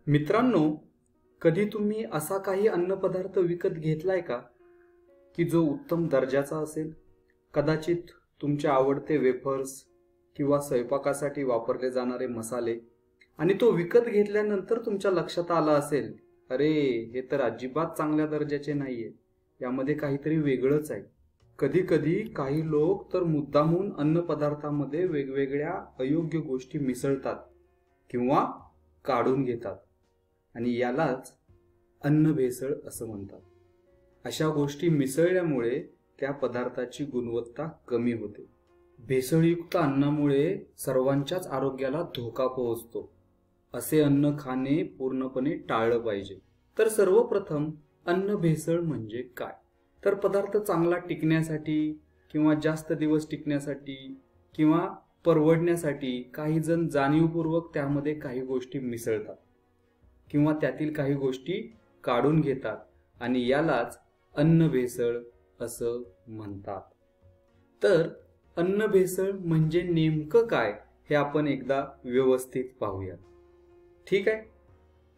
मित्रांनो, कधी तुम्ही असा काही अन्नपदार्थ विकत घेतलाय का की जो उत्तम दर्जाचा असेल? कदाचित तुमचे आवडते वेफर्स किंवा स्वयंपाकासाठी वापरले जाणारे मसाले, आणि तो विकत घेतल्यानंतर तुमच्या लक्षात आलं असेल, अरे हे तर अजिबात चांगल्या दर्जाचे नाहीये, यामध्ये काहीतरी वेगळंच आहे. कधी कधी काही लोक तर मुद्दामून अन्नपदार्थामध्ये वेगवेगळ्या अयोग्य गोष्टी मिसळतात किंवा काढून घेतात, आणि यालाच अन्न भेसळ असं म्हणतात. अशा गोष्टी मिसळल्यामुळे त्या पदार्थाची गुणवत्ता कमी होते. भेसळयुक्त अन्नामुळे सर्वांच्याच आरोग्याला धोका पोहोचतो. असे अन्न खाणे पूर्णपणे टाळलं पाहिजे. तर सर्वप्रथम अन्न भेसळ म्हणजे काय? तर पदार्थ चांगला टिकण्यासाठी किंवा जास्त दिवस टिकण्यासाठी किंवा परवडण्यासाठी काही जण जाणीवपूर्वक त्यामध्ये काही गोष्टी मिसळतात किंवा त्यातील काही गोष्टी काढून घेतात, आणि यालाच अन्न भेसळ असं म्हणतात. तर अन्न भेसळ म्हणजे नेमकं काय हे आपण एकदा व्यवस्थित पाहूया. ठीक आहे?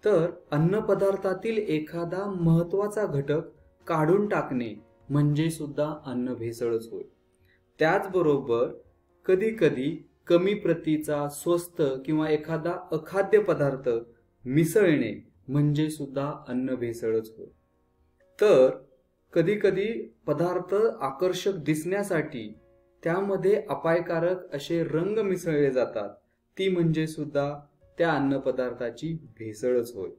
तर अन्न पदार्थातील एखादा महत्त्वाचा घटक काढून टाकणे म्हणजे सुद्धा अन्न भेसळच होय. त्याचबरोबर कधी कधी कमी प्रतीचा स्वस्त किंवा एखादा अखाद्य पदार्थ मिसळणे म्हणजे सुद्धा अन्न भेसळच होय. तर कधी कधी पदार्थ आकर्षक दिसण्यासाठी त्यामध्ये अपायकारक असे रंग मिसळले जातात, ती म्हणजे सुद्धा त्या अन्न पदार्थाची भेसळच होय.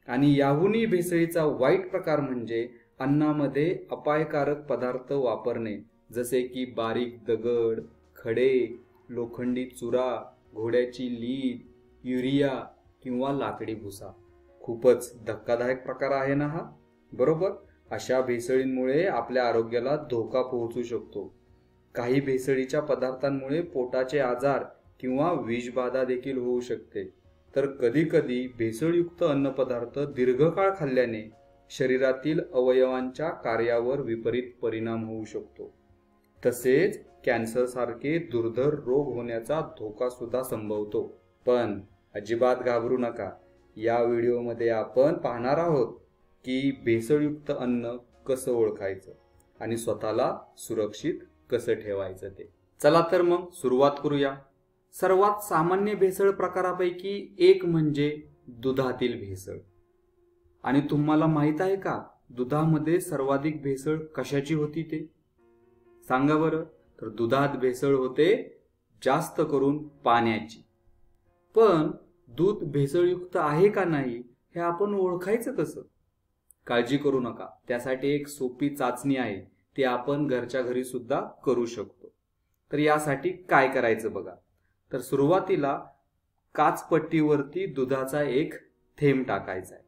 आणि याहूनही भेसळीचा वाईट प्रकार म्हणजे अन्नामध्ये अपायकारक पदार्थ वापरणे, जसे की बारीक दगड, खडे, लोखंडी चुरा, घोड्याची लीद, युरिया किंवा लाकडी भुसा. खूपच धक्कादायक प्रकार आहे ना हा, बरोबर? अशा भेसळींमुळे आपल्या आरोग्याला धोका पोहोचू शकतो. काही भेसळीच्या पदार्थांमुळे पोटाचे आजार किंवा विषबाधा देखील होऊ शकते. तर कधी कधी भेसळयुक्त अन्नपदार्थ दीर्घकाळ खाल्ल्याने शरीरातील अवयवांच्या कार्यावर विपरीत परिणाम होऊ शकतो. तसेच कॅन्सर सारखे दुर्धर रोग होण्याचा धोका सुद्धा संभवतो. पण अजिबात घाबरू नका. या व्हिडिओमध्ये आपण पाहणार आहोत की भेसळयुक्त अन्न कसं ओळखायचं आणि स्वतःला सुरक्षित कसं ठेवायचं ते. चला तर मग सुरुवात करूया. सर्वात सामान्य भेसळ प्रकारापैकी एक म्हणजे दुधातील भेसळ. आणि तुम्हाला माहित आहे का, दुधामध्ये सर्वाधिक भेसळ कशाची होती ते? सांगा बरं. तर दुधात भेसळ होते जास्त करून पाण्याची. पण दूध भेसळयुक्त आहे का नाही हे आपण ओळखायचं कसं? काळजी करू नका, त्यासाठी एक सोपी चाचणी आहे, ती आपण घरच्या घरी सुद्धा करू शकतो. तर यासाठी काय करायचं बघा. तर सुरुवातीला काचपट्टीवरती दुधाचा एक थेंब टाकायचा आहे.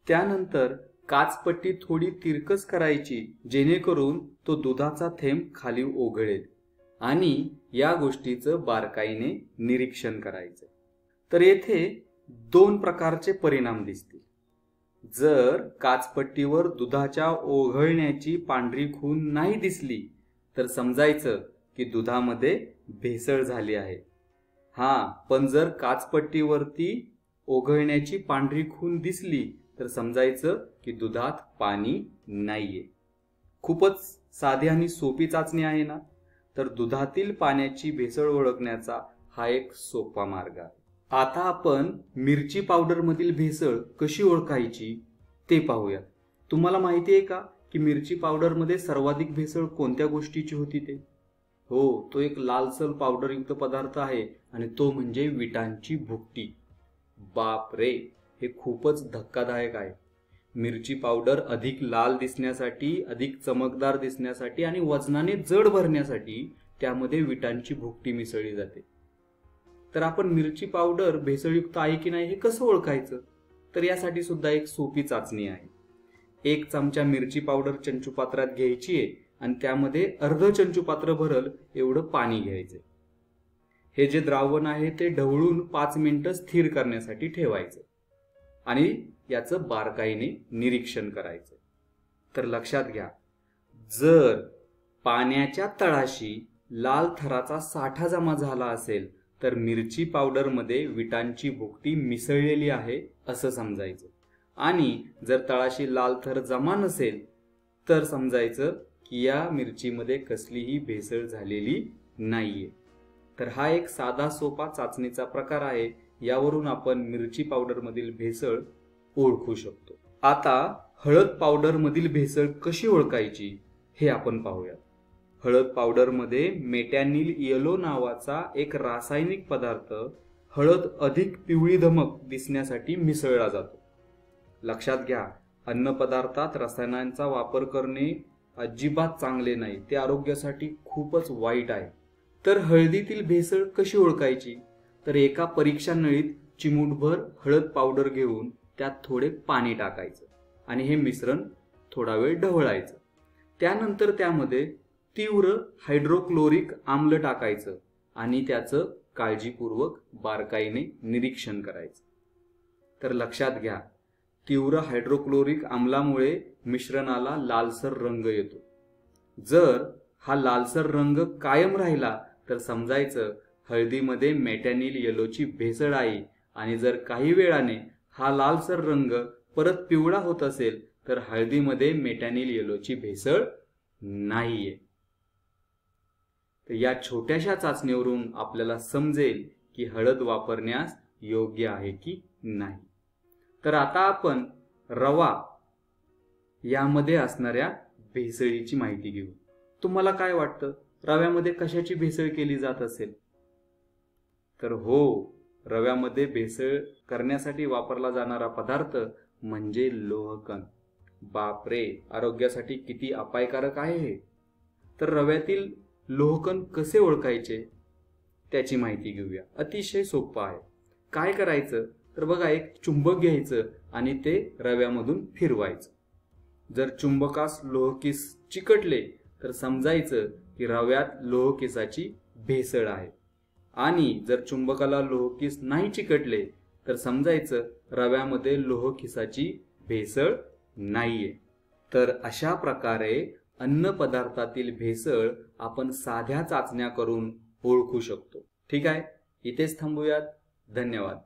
त्यानंतर काचपट्टी थोडी तिरकस करायची, जेणेकरून तो दुधाचा थेंब खाली ओघळेल, आणि या गोष्टीचं बारकाईने निरीक्षण करायचं. तर येथे दोन प्रकारचे परिणाम दिसतील. जर काचपट्टीवर दुधाच्या ओघळण्याची पांढरी खून नाही दिसली तर समजायचं की दुधामध्ये भेसळ झाली आहे. पण जर काचपट्टीवरती ओघळण्याची पांढरी खून दिसली तर समजायचं की दुधात पाणी नाहीये. खूपच साधी आणि सोपी चाचणी आहे ना? तर दुधातील पाण्याची भेसळ ओळखण्याचा हा एक सोपा मार्ग आहे. आता आपण मिरची पावडर मधील भेसळ कशी ओळखायची ते पाहूया. तुम्हाला माहिती आहे का की मिरची पावडर मध्ये सर्वाधिक भेसळ कोणत्या गोष्टीची होती ते? हो, तो एक लालसर पावडर युक्त पदार्थ आहे, आणि तो म्हणजे विटांची भुकटी. बाप रे, हे खूपच धक्कादायक आहे. मिरची पावडर अधिक लाल दिसण्यासाठी, अधिक चमकदार दिसण्यासाठी आणि वजनाने जड भरण्यासाठी त्यामध्ये विटांची भुकटी मिसळली जाते. तर आपण मिरची पावडर भेसळयुक्त आहे की नाही हे कसं ओळखायचं? तर यासाठी सुद्धा एक सोपी चाचणी आहे. 1 चमचा मिरची पावडर चंचुपात्रात घ्यायची आहे, आणि त्यामध्ये अर्ध चंचुपात्र भरल एवढं पाणी घ्यायचं. हे जे द्रावण आहे ते ढवळून 5 मिनिटं स्थिर करण्यासाठी ठेवायचं, आणि याचं बारकाईने निरीक्षण करायचं. तर लक्षात घ्या, जर पाण्याच्या तळाशी लाल थराचा साठा जमा झाला असेल तर मिरची पावडरमध्ये विटांची भुकटी मिसळलेली आहे असं समजायचं. आणि जर तळाशी लाल थर जमा नसेल तर समजायचं की या मिरचीमध्ये कसलीही भेसळ झालेली नाहीये. तर हा एक साधा सोपा चाचणीचा प्रकार आहे. यावरून आपण मिरची पावडर मधील भेसळ ओळखू शकतो. आता हळद पावडर मधील भेसळ कशी ओळखायची हे आपण पाहूयात. हळद पावडर मध्ये मेटॅनिल येलो नावाचा एक रासायनिक पदार्थ हळद अधिक पिवळी धमक दिसण्यासाठी मिसळला जातो. लक्षात घ्या, अन्न पदार्थात रसायनांचा वापर करणे अजिबात चांगले नाही, ते आरोग्यासाठी खूपच वाईट आहे. तर हळदीतील भेसळ कशी ओळखायची? तर एका परीक्षा नळीत चिमूटभर हळद पावडर घेऊन त्यात थोडे पाणी टाकायचं आणि हे मिश्रण थोडा वेळ ढवळायचं. त्यानंतर त्यामध्ये तीव्र हायड्रोक्लोरिक आम्ल टाकायचं आणि त्याचं काळजीपूर्वक बारकाईने निरीक्षण करायचं. तर लक्षात घ्या, तीव्र हायड्रोक्लोरिक आम्लामुळे मिश्रणाला लालसर रंग येतो. जर हा लालसर रंग कायम राहिला तर समजायचं हळदीमध्ये मेटॅनिल येलोची भेसळ आहे. आणि जर काही वेळाने हा लालसर रंग परत पिवळा होत असेल तर हळदीमध्ये मेटॅनिल येलोची भेसळ नाहीये. तर या छोट्याशा चाचणीवरून आपल्याला समजेल की हळद वापरण्यास योग्य आहे की नाही. तर आता आपण रवा यामध्ये असणाऱ्या भेसळीची माहिती घेऊ. तुम्हाला काय वाटतं, रव्यामध्ये कशाची भेसळ केली जात असेल? तर हो, रव्यामध्ये भेसळ करण्यासाठी वापरला जाणारा पदार्थ म्हणजे लोहकण. बापरे, आरोग्यासाठी किती अपायकारक आहे हे. तर रव्यातील लोहकण कसे ओळखायचे त्याची माहिती घेऊया. अतिशय सोपं आहे. काय करायचं तर बघा, एक चुंबक घ्यायचं आणि ते रव्यामधून फिरवायचं. जर चुंबकास लोहकिस चिकटले तर समजायचं की रव्यात लोहकिसाची भेसळ आहे. आणि जर चुंबकाला लोहकिस नाही चिकटले तर समजायचं रव्यामध्ये लोहकिसाची भेसळ नाहीये. तर अशा प्रकारे अन्न पदार्थातील भेसळ आपण साध्या चाचण्या करून ओळखू शकतो. ठीक आहे, इथेच थांबूयात. धन्यवाद.